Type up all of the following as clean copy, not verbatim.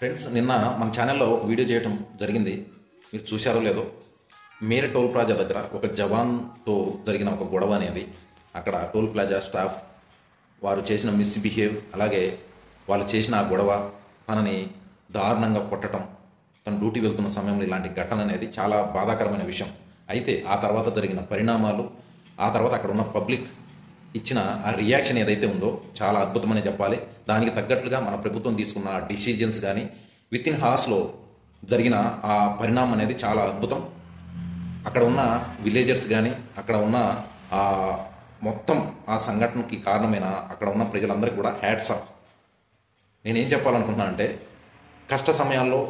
Friends, నిన్న మన ఛానల్లో ఒక వీడియో చేయటం జరిగింది. మీరు చూశారో లేదో, మేరే టోల్ ప్లాజా దగ్గర ఒక జవాన్తో జరిగిన ఒక గొడవ అనేది, అక్కడ టోల్ ప్లాజా స్టాఫ్ వారు చేసిన మిస్బిహేవ్, అలాగే వాళ్ళు చేసిన ఆ గొడవ తనని దారుణంగా కొట్టడం, తన డ్యూటీ వెళ్తున్న సమయంలో ఇలాంటి ఘటన అనేది చాలా బాధాకరమైన విషయం. అయితే ఆ తర్వాత జరిగిన పరిణామాలు, ఆ తర్వాత అక్కడ ఉన్న పబ్లిక్ ఇచ్చిన ఆ రియాక్షన్ ఏదైతే ఉందో చాలా అద్భుతమని చెప్పాలి. దానికి తగ్గట్లుగా మన ప్రభుత్వం తీసుకున్న డిసిజన్స్ కానీ, విత్ ఇన్ హార్స్లో జరిగిన ఆ పరిణామం అనేది చాలా అద్భుతం. అక్కడ ఉన్న విలేజర్స్ కానీ, అక్కడ ఉన్న ఆ మొత్తం ఆ సంఘటనకి కారణమైన అక్కడ ఉన్న ప్రజలందరికీ కూడా హ్యాట్స్ ఆఫ్. నేనేం చెప్పాలనుకుంటున్నా అంటే, కష్ట సమయాల్లో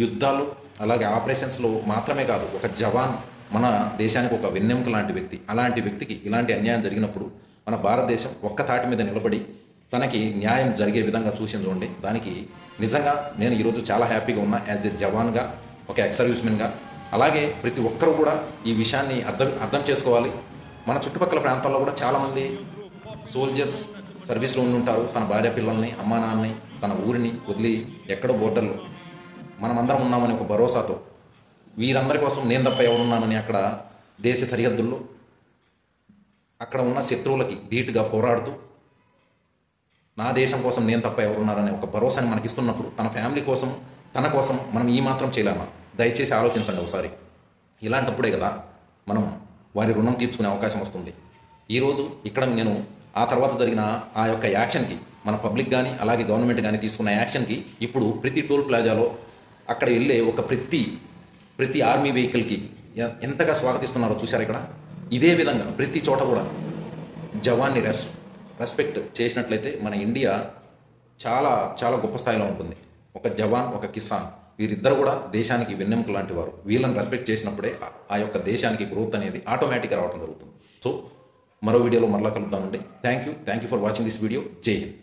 యుద్ధాలు అలాగే ఆపరేషన్స్లో మాత్రమే కాదు, ఒక జవాన్ మన దేశానికి ఒక వెన్నెముక లాంటి వ్యక్తి. అలాంటి వ్యక్తికి ఇలాంటి అన్యాయం జరిగినప్పుడు మన భారతదేశం ఒక్క తాటి మీద నిలబడి తనకి న్యాయం జరిగే విధంగా చూసింది చూడండి. దానికి నిజంగా నేను ఈరోజు చాలా హ్యాపీగా ఉన్నా, యాజ్ ఎ జవాన్గా, ఒక ఎక్స్ సర్వీస్మెన్గా. అలాగే ప్రతి ఒక్కరూ కూడా ఈ విషయాన్ని అర్థం చేసుకోవాలి. మన చుట్టుపక్కల ప్రాంతాల్లో కూడా చాలామంది సోల్జర్స్ సర్వీస్లో ఉండి ఉంటారు. తన భార్య పిల్లల్ని, అమ్మా నాన్నని, తన ఊరిని వదిలి ఎక్కడో బోర్డర్లో మనమందరం ఉన్నామని ఒక భరోసాతో, వీరందరి కోసం నేను తప్ప ఎవరున్నానని అక్కడ దేశ సరిహద్దుల్లో అక్కడ ఉన్న శత్రువులకి ధీటుగా పోరాడుతూ, నా దేశం కోసం నేను తప్ప ఎవరున్నారనే ఒక భరోసాని మనకిస్తున్నప్పుడు, తన ఫ్యామిలీ కోసం, తన కోసం మనం ఈ మాత్రం చేయలేమా? దయచేసి ఆలోచించండి ఒకసారి. ఇలాంటప్పుడే కదా మనం వారి రుణం తీర్చుకునే అవకాశం వస్తుంది. ఈరోజు ఇక్కడ నేను ఆ తర్వాత జరిగిన ఆ యొక్క యాక్షన్కి, మన పబ్లిక్ కానీ అలాగే గవర్నమెంట్ కానీ తీసుకున్న యాక్షన్కి ఇప్పుడు ప్రతి టోల్ ప్లాజాలో అక్కడ వెళ్ళే ఒక ప్రతి ఆర్మీ వెహికల్కి ఎంతగా స్వాగతిస్తున్నారో చూశారు. ఇక్కడ ఇదే విధంగా ప్రతి చోట కూడా జవాన్ని రెస్పెక్ట్ చేసినట్లయితే మన ఇండియా చాలా చాలా గొప్ప స్థాయిలో ఉంటుంది. ఒక జవాన్, ఒక కిసాన్, వీరిద్దరు కూడా దేశానికి వెన్నెముక లాంటి వారు. వీళ్ళని రెస్పెక్ట్ చేసినప్పుడే ఆ యొక్క దేశానికి గ్రోత్ అనేది ఆటోమేటిక్గా రావడం జరుగుతుంది. సో మరో వీడియోలో మరలా కలుద్దామండి. Thank you for watching this video. జై హింద్.